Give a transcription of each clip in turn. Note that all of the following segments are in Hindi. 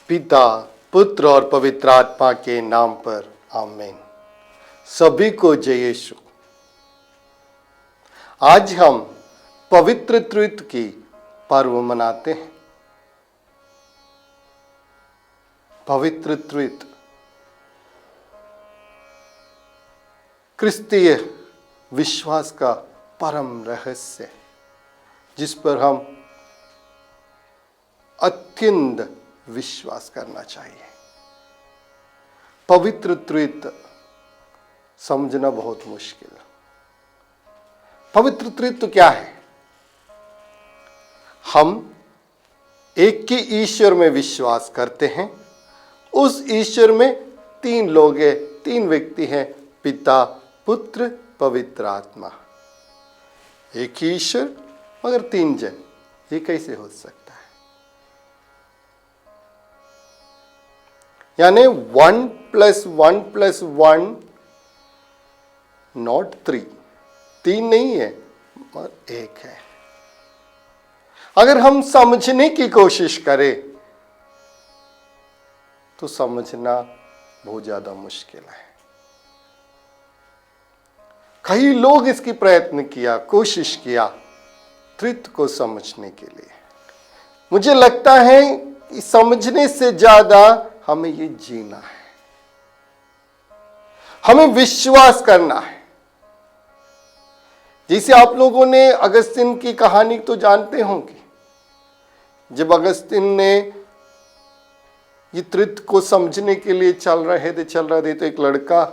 पिता, पुत्र और पवित्र आत्मा के नाम पर आमीन। सभी को जय यीशु। आज हम पवित्र त्रित्व की पर्व मनाते हैं। पवित्र त्रित्व क्रिस्तीय विश्वास का परम रहस्य है, जिस पर हम अत्यंत विश्वास करना चाहिए। पवित्र त्रित्व समझना बहुत मुश्किल है। पवित्र त्रित्व क्या है? हम एक ही ईश्वर में विश्वास करते हैं। उस ईश्वर में तीन लोग हैं, तीन व्यक्ति हैं, पिता, पुत्र, पवित्र आत्मा। एक ही ईश्वर मगर तीन जन, ये कैसे हो सकता है? यानी 1 + 1 + 1 नॉट 3, तीन नहीं है मगर एक है। अगर हम समझने की कोशिश करें तो समझना बहुत ज्यादा मुश्किल है। कई लोग इसकी प्रयत्न किया, कोशिश किया त्रित्व को समझने के लिए। मुझे लगता है कि समझने से ज्यादा हमें ये जीना है, हमें विश्वास करना है। जैसे आप लोगों ने अगस्तिन की कहानी तो जानते होंगे। जब अगस्तिन ने ये त्रित्व को समझने के लिए चल रहे थे तो एक लड़का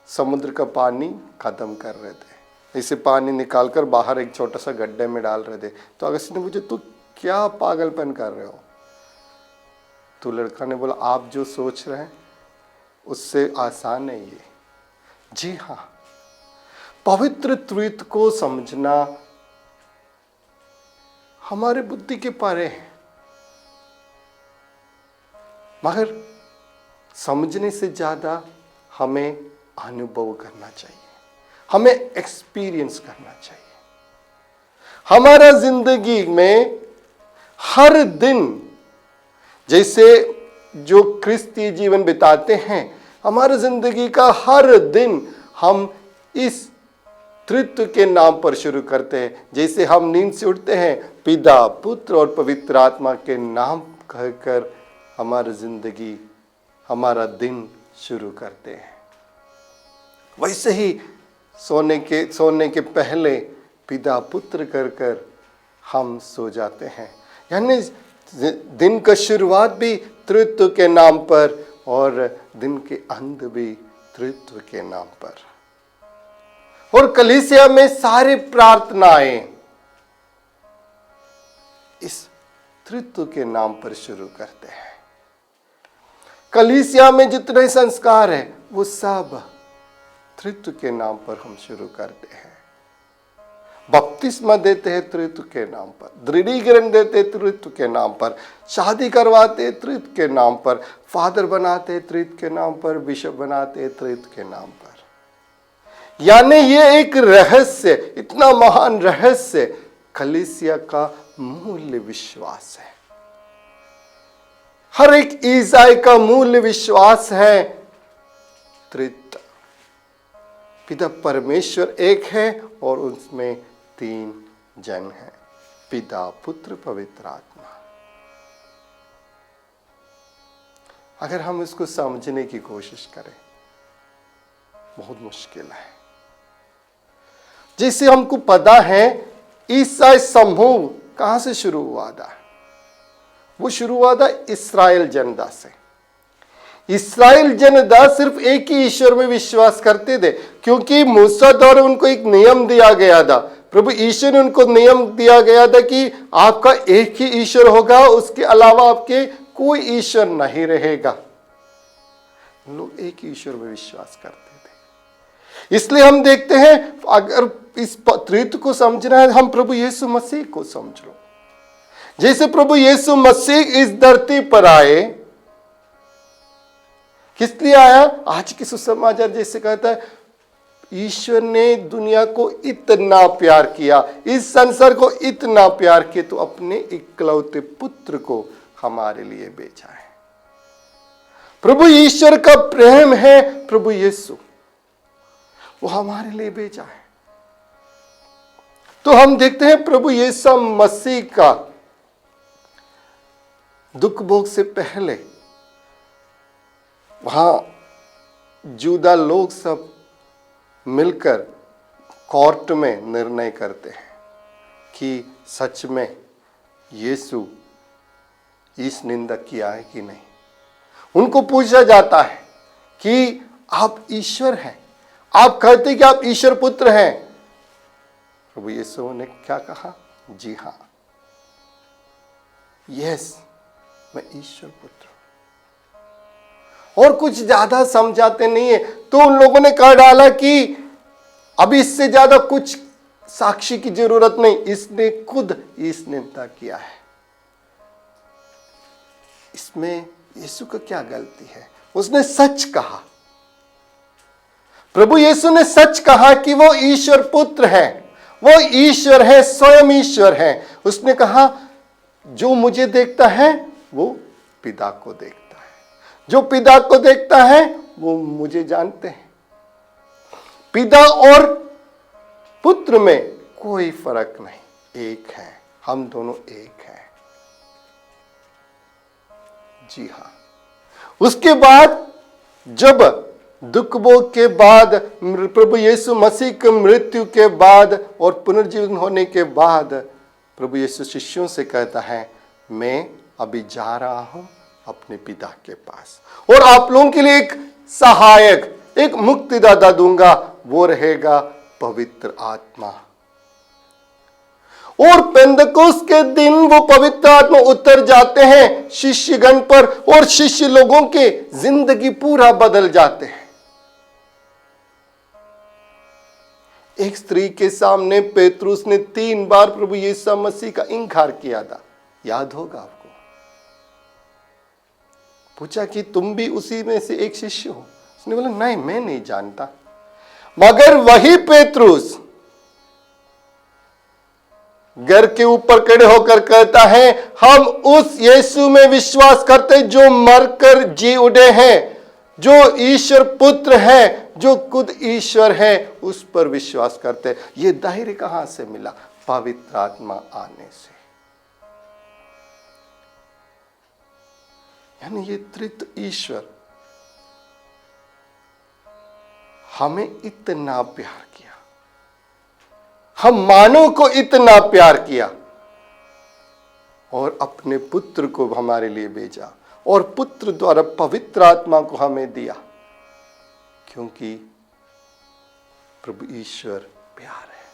समुद्र का पानी खत्म कर रहे थे। इसे पानी निकालकर बाहर एक छोटा सा गड्ढे में डाल रहे थे। तो अगस्तिन ने पूछा, तू क्या पागलपन कर रहे हो? तो लड़का ने बोला, आप जो सोच रहे हैं उससे आसान है ये। जी हाँ, पवित्र त्रित्व को समझना हमारे बुद्धि के परे है, मगर समझने से ज्यादा हमें अनुभव करना चाहिए, हमें एक्सपीरियंस करना चाहिए। हमारा जिंदगी में हर दिन, जैसे जो क्रिस्तीय जीवन बिताते हैं, हमारे जिंदगी का हर दिन हम इस त्रित्व के नाम पर शुरू करते हैं। जैसे हम नींद से उठते हैं, पिता, पुत्र और पवित्र आत्मा के नाम कहकर हमारी जिंदगी, हमारा दिन शुरू करते हैं। वैसे ही सोने के पहले पिता, पुत्र कर हम सो जाते हैं। यानी दिन का शुरुआत भी त्रित्व के नाम पर और दिन के अंत भी त्रित्व के नाम पर। और कलीसिया में सारी प्रार्थनाएं इस त्रित्व के नाम पर शुरू करते हैं। कलीसिया में जितने संस्कार है वो सब त्रित्व के नाम पर हम शुरू करते हैं। बपतिस्मा देते हैं त्रित्व के नाम पर, दृढ़ीकरण देते हैं त्रित्व के नाम पर, शादी करवाते हैं त्रित्व के नाम पर, फादर बनाते हैं त्रित्व के नाम पर, बिशप बनाते हैं त्रित्व के नाम पर। यानी ये एक रहस्य, इतना महान रहस्य कलीसिया का मूल्य विश्वास है। हर एक ईसाई का मूल्य विश्वास है त्रित्व। पिता परमेश्वर एक है और उसमें तीन जन हैं, पिता, पुत्र, पवित्र आत्मा। अगर हम इसको समझने की कोशिश करें, बहुत मुश्किल है। जैसे हमको पता है ईसाई समूह कहां से शुरू हुआ था? वो शुरू हुआ था इस्राएल जनता से। इस्राएल जनता सिर्फ एक ही ईश्वर में विश्वास करते थे, क्योंकि मूसा द्वारा उनको एक नियम दिया गया था। प्रभु ईश्वर ने उनको नियम दिया गया था कि आपका एक ही ईश्वर होगा, उसके अलावा आपके कोई ईश्वर नहीं रहेगा। लोग एक ही ईश्वर में विश्वास करते थे। इसलिए हम देखते हैं, अगर इस त्रित्व को समझना है, हम प्रभु यीशु मसीह को समझ लो। जैसे प्रभु यीशु मसीह इस धरती पर आए, किस लिए आया? आज के सुसमाचार जैसे कहता है, ईश्वर ने दुनिया को इतना प्यार किया, इस संसार को इतना प्यार किया, तो अपने इकलौते पुत्र को हमारे लिए भेजा है। प्रभु ईश्वर का प्रेम है प्रभु यीशु, वो हमारे लिए भेजा है। तो हम देखते हैं प्रभु यीशु मसीह का दुख भोग से पहले वहां जूदा लोग सब मिलकर कोर्ट में निर्णय करते हैं कि सच में यीशु इस निंदा किया है कि नहीं। उनको पूछा जाता है कि आप ईश्वर हैं, आप कहते कि आप ईश्वर पुत्र हैं। प्रभु यीशु ने क्या कहा? जी हाँ, यस, मैं ईश्वर पुत्र हूं। और कुछ ज्यादा समझाते नहीं है। तो उन लोगों ने कह डाला कि अभी इससे ज्यादा कुछ साक्षी की जरूरत नहीं, इसने खुद इस निंदा किया है। इसमें यीशु का क्या गलती है? उसने सच कहा। प्रभु यीशु ने सच कहा कि वो ईश्वर पुत्र है, वो ईश्वर है, स्वयं ईश्वर है। उसने कहा जो मुझे देखता है वो पिता को देखता है, जो पिता को देखता है वो मुझे जानते हैं। पिता और पुत्र में कोई फर्क नहीं, एक है, हम दोनों एक हैं। जी हाँ। उसके बाद जब दुख भोग के बाद, प्रभु यीशु मसीह की मृत्यु के बाद और पुनर्जीवन होने के बाद, प्रभु यीशु शिष्यों से कहता है मैं अभी जा रहा हूं अपने पिता के पास, और आप लोगों के लिए एक सहायक, एक मुक्तिदाता दूंगा, वो रहेगा पवित्र आत्मा। और पेंतकोस्त के दिन वो पवित्र आत्मा उतर जाते हैं शिष्यगण पर, और शिष्य लोगों के जिंदगी पूरा बदल जाते हैं। एक स्त्री के सामने पेतरुस ने 3 बार प्रभु यीशु मसीह का इनकार किया था, याद होगा आपको। पूछा कि तुम भी उसी में से एक शिष्य हो? उसने बोला नहीं, मैं नहीं जानता। मगर वही पेतरुस घर के ऊपर खड़े होकर कहता है हम उस यीशु में विश्वास करते जो मरकर जी उठे हैं, जो ईश्वर पुत्र है, जो खुद ईश्वर है, उस पर विश्वास करते। ये धैर्य कहां से मिला? पवित्र आत्मा आने से। यानी ये त्रित्व ईश्वर हमें इतना प्यार किया, हम मानव को इतना प्यार किया और अपने पुत्र को हमारे लिए भेजा, और पुत्र द्वारा पवित्र आत्मा को हमें दिया, क्योंकि प्रभु ईश्वर प्यार है।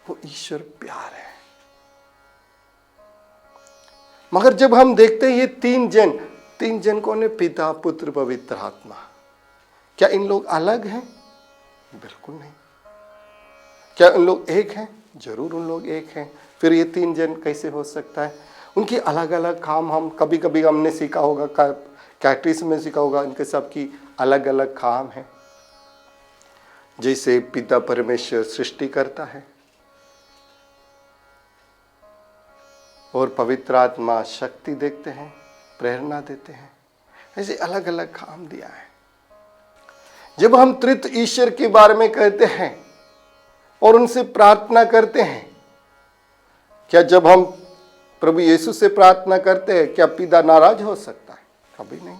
वो ईश्वर प्यार है। मगर जब हम देखते हैं ये 3 जन कौन है? पिता, पुत्र, पवित्र आत्मा। क्या इन लोग अलग हैं? बिल्कुल नहीं। क्या उन लोग एक हैं? जरूर उन लोग एक हैं। फिर ये 3 जन कैसे हो सकता है? उनकी अलग अलग काम, हम कभी कभी हमने सीखा होगा, कैटेकिज्म में सीखा होगा, इनके सबकी अलग अलग काम है। जैसे पिता परमेश्वर सृष्टि करता है और पवित्र आत्मा शक्ति देखते हैं, प्रेरणा देते हैं, ऐसे अलग अलग काम दिया है। जब हम त्रित्व ईश्वर के बारे में कहते हैं और उनसे प्रार्थना करते हैं, क्या जब हम प्रभु यीशु से प्रार्थना करते हैं क्या पिता नाराज हो सकता है? कभी नहीं।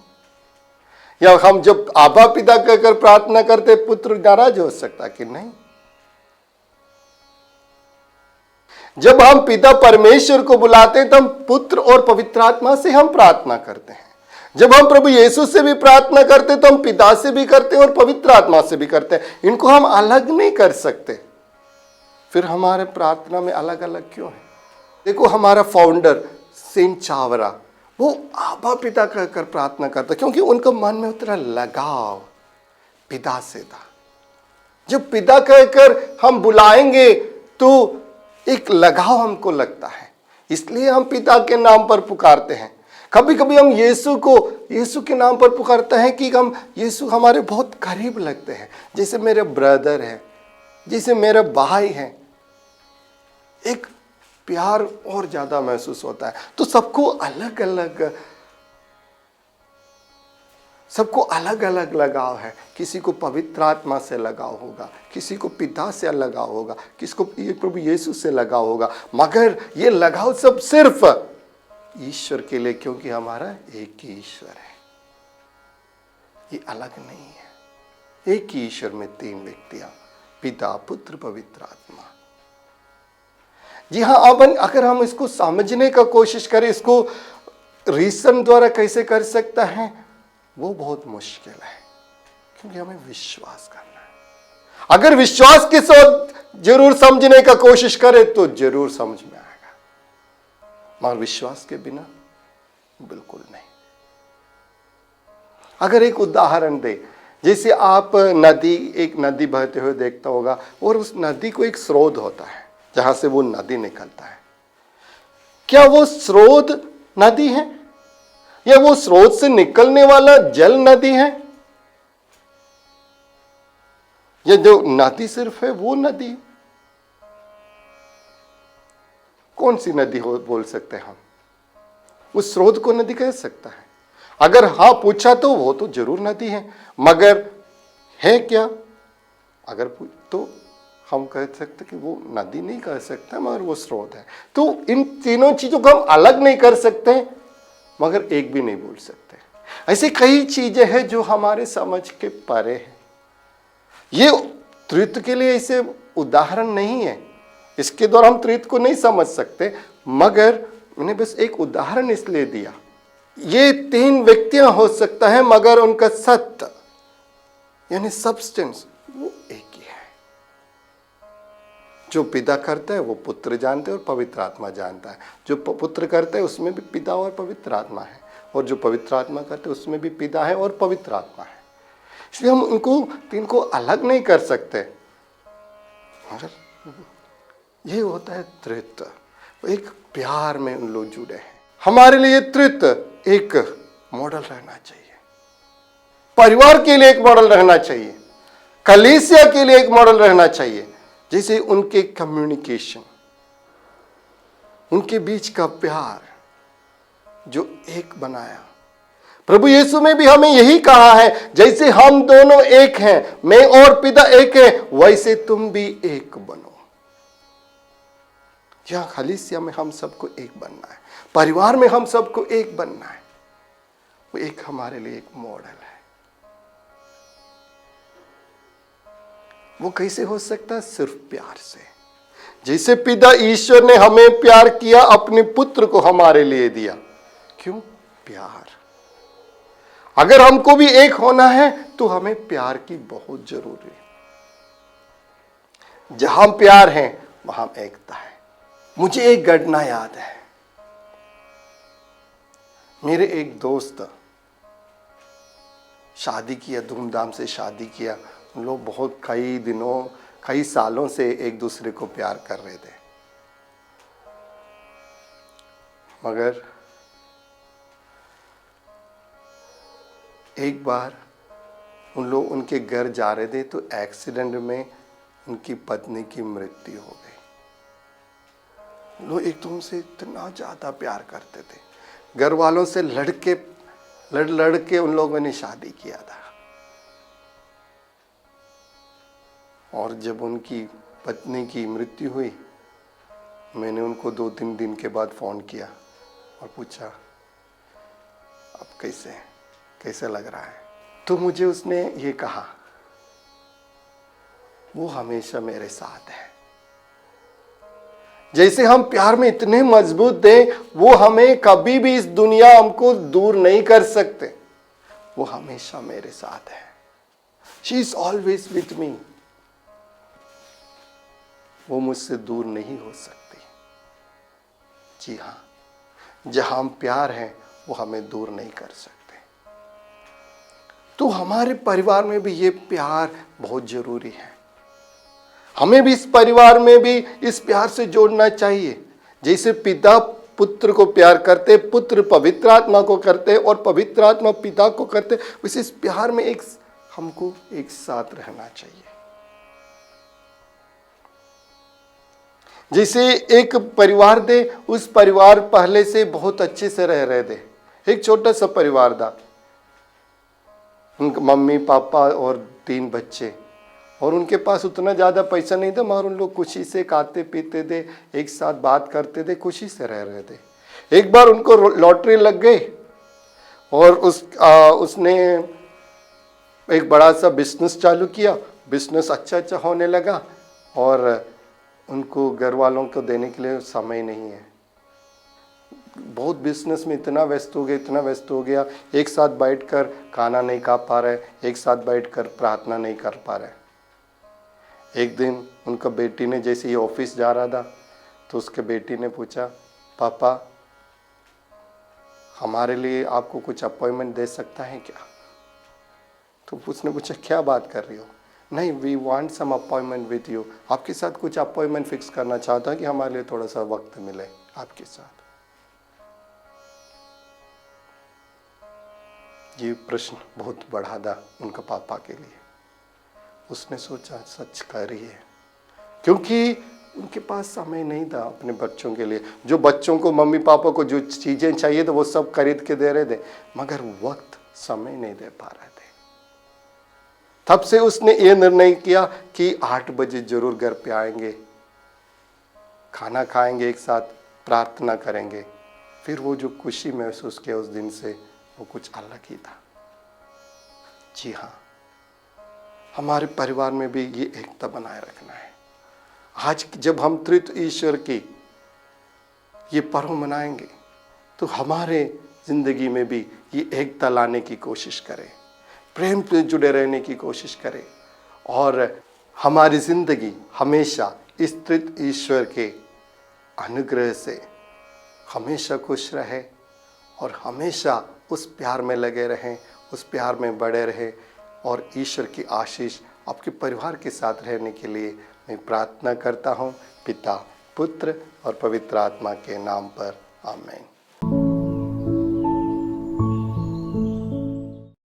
या हम जब आबा पिता कहकर प्रार्थना करते पुत्र नाराज हो सकता है कि नहीं? जब हम पिता परमेश्वर को बुलाते हैं तो हम पुत्र और पवित्र आत्मा से हम प्रार्थना करते हैं। जब हम प्रभु यीशु से भी प्रार्थना करते हैं तो हम पिता से भी करते हैं और पवित्र आत्मा से भी करते हैं। इनको हम अलग नहीं कर सकते। फिर हमारे प्रार्थना में अलग अलग क्यों है? देखो हमारा फाउंडर सेंट चावरा, वो आबा पिता कहकर प्रार्थना करता, क्योंकि उनका मन में उतना लगाव पिता से था। जब पिता कहकर हम बुलाएंगे तो एक लगाव हमको लगता है, इसलिए हम पिता के नाम पर पुकारते हैं। कभी कभी हम यीशु के नाम पर पुकारते हैं कि हम यीशु हमारे बहुत करीब लगते हैं, जैसे मेरे ब्रदर है, जैसे मेरे भाई है। एक प्यार और ज्यादा महसूस होता है। तो सबको अलग अलग लगाव है। किसी को पवित्र आत्मा से लगाव होगा, किसी को पिता से लगाव होगा, किसी को प्रभु यीशु से लगाव होगा, मगर ये लगाव सब सिर्फ ईश्वर के लिए, क्योंकि हमारा एक ही ईश्वर है, ये अलग नहीं है। एक ही ईश्वर में तीन व्यक्तियां, पिता, पुत्र, पवित्र आत्मा। जी हाँ, अब अगर हम इसको समझने का कोशिश करें, इसको रीजन द्वारा कैसे कर सकता है, वो बहुत मुश्किल है, क्योंकि हमें विश्वास करना है। अगर विश्वास के साथ जरूर समझने का कोशिश करें तो जरूर समझ में आएगा, मगर विश्वास के बिना बिल्कुल नहीं। अगर एक उदाहरण दे, जैसे आप एक नदी बहते हुए देखता होगा, और उस नदी को एक स्रोत होता है जहां से वो नदी निकलता है। क्या वो स्रोत नदी है, या वो स्रोत से निकलने वाला जल नदी है, या जो नदी सिर्फ है वो नदी? कौन सी नदी हो बोल सकते हैं हम? उस स्रोत को नदी कह सकता है? अगर हाँ पूछा तो वो तो जरूर नदी है, मगर है क्या? अगर तो हम कह सकते कि वो नदी नहीं कह सकते, मगर वो स्रोत है। तो इन तीनों चीजों को हम अलग नहीं कर सकते, मगर एक भी नहीं बोल सकते। ऐसी कई चीजें हैं जो हमारे समझ के परे हैं। ये त्रित्व के लिए ऐसे उदाहरण नहीं है, इसके द्वारा हम त्रित्व को नहीं समझ सकते, मगर मैंने बस एक उदाहरण इसलिए दिया। ये तीन व्यक्तियां हो सकता है, मगर उनका सत्य यानी सब्सटेंस वो एक ही है। जो पिता करता है वो पुत्र जानते हैं और पवित्र आत्मा जानता है। जो पुत्र करता है उसमें भी पिता और पवित्र आत्मा है, और जो पवित्र आत्मा करते हैं उसमें भी पिता है और पवित्र आत्मा है। इसलिए हम उनको तीन को अलग नहीं कर सकते, मगर ये होता है त्रित्व। एक प्यार में उन लोग जुड़े हैं। हमारे लिए त्रित्व एक मॉडल रहना चाहिए, परिवार के लिए एक मॉडल रहना चाहिए, कलीसिया के लिए एक मॉडल रहना चाहिए। जैसे उनके कम्युनिकेशन, उनके बीच का प्यार जो एक बनाया। प्रभु यीशु में भी हमें यही कहा है, जैसे हम दोनों एक हैं, मैं और पिता एक है, वैसे तुम भी एक बनो। यह कलीसिया में हम सबको एक बनना है, परिवार में हम सबको एक बनना है। वो एक हमारे लिए एक मॉडल है। वो कैसे हो सकता है? सिर्फ प्यार से। जैसे पिता ईश्वर ने हमें प्यार किया, अपने पुत्र को हमारे लिए दिया। क्यों? प्यार। अगर हमको भी एक होना है तो हमें प्यार की बहुत जरूरी है। जहां प्यार है वहां एकता है। मुझे एक घटना याद है। मेरे एक दोस्त शादी किया, धूमधाम से शादी किया। उन लोग बहुत कई सालों से एक दूसरे को प्यार कर रहे थे, मगर एक बार उन लोग उनके घर जा रहे थे तो एक्सीडेंट में उनकी पत्नी की मृत्यु हो गई। लोग एक दूसरे से इतना ज्यादा प्यार करते थे, घर वालों से लड़ के उन लोगों ने शादी किया था। और जब उनकी पत्नी की मृत्यु हुई, मैंने उनको 2-3 दिन के बाद फोन किया और पूछा अब कैसे लग रहा है? तो मुझे उसने ये कहा, वो हमेशा मेरे साथ है। जैसे हम प्यार में इतने मजबूत थे, वो हमें कभी भी इस दुनिया हमको दूर नहीं कर सकते। वो हमेशा मेरे साथ है। She is always with me. वो मुझसे दूर नहीं हो सकती। जी हाँ, जहां हम प्यार है वो हमें दूर नहीं कर सकते। तो हमारे परिवार में भी ये प्यार बहुत जरूरी है। हमें भी इस परिवार में भी इस प्यार से जोड़ना चाहिए। जैसे पिता पुत्र को प्यार करते, पुत्र पवित्र आत्मा को करते और पवित्र आत्मा पिता को करते, वैसे इस प्यार में हमको एक साथ रहना चाहिए। जैसे एक परिवार थे, उस परिवार पहले से बहुत अच्छे से रह रहे थे। एक छोटा सा परिवार था, उनके मम्मी पापा और 3 बच्चे, और उनके पास उतना ज़्यादा पैसा नहीं था, मगर उन लोग खुशी से खाते पीते थे, एक साथ बात करते थे, खुशी से रह रहे थे। एक बार उनको लॉटरी लग गई और उसने एक बड़ा सा बिजनेस चालू किया। बिजनेस अच्छा होने लगा और उनको घर वालों को देने के लिए समय नहीं है। बहुत बिजनेस में इतना व्यस्त हो गया, एक साथ बैठकर खाना नहीं खा पा रहे, एक साथ बैठकर प्रार्थना नहीं कर पा रहे। एक दिन उनका बेटी ने, जैसे ही ऑफिस जा रहा था, तो उसके बेटी ने पूछा, पापा हमारे लिए आपको कुछ अपॉइंटमेंट दे सकता है क्या? तो उसने पूछा, क्या बात कर रही हो? नहीं, we want some appointment with you, आपके साथ कुछ अपॉइंटमेंट फिक्स करना चाहता है कि हमारे लिए थोड़ा सा वक्त मिले आपके साथ। ये प्रश्न बहुत बड़ा था उनका पापा के लिए। उसने सोचा सच कह रही है, क्योंकि उनके पास समय नहीं था अपने बच्चों के लिए। जो बच्चों को, मम्मी पापा को जो चीज़ें चाहिए तो वो सब खरीद के दे रहे थे, मगर वक्त, समय नहीं दे पा रहे थे। तब से उसने ये निर्णय किया कि 8 बजे जरूर घर पे आएंगे, खाना खाएंगे, एक साथ प्रार्थना करेंगे। फिर वो जो खुशी महसूस किया उस दिन से, वो कुछ अलग ही था। जी हाँ, हमारे परिवार में भी ये एकता बनाए रखना है। आज जब हम त्रित्व ईश्वर की ये पर्व मनाएंगे, तो हमारे जिंदगी में भी ये एकता लाने की कोशिश करें, प्रेम से जुड़े रहने की कोशिश करें, और हमारी जिंदगी हमेशा इस त्रित्व ईश्वर के अनुग्रह से हमेशा खुश रहे और हमेशा उस प्यार में लगे रहें, उस प्यार में बड़े रहें, और ईश्वर की आशीष आपके परिवार के साथ रहने के लिए मैं प्रार्थना करता हूँ, पिता, पुत्र और पवित्र आत्मा के नाम पर। आमीन।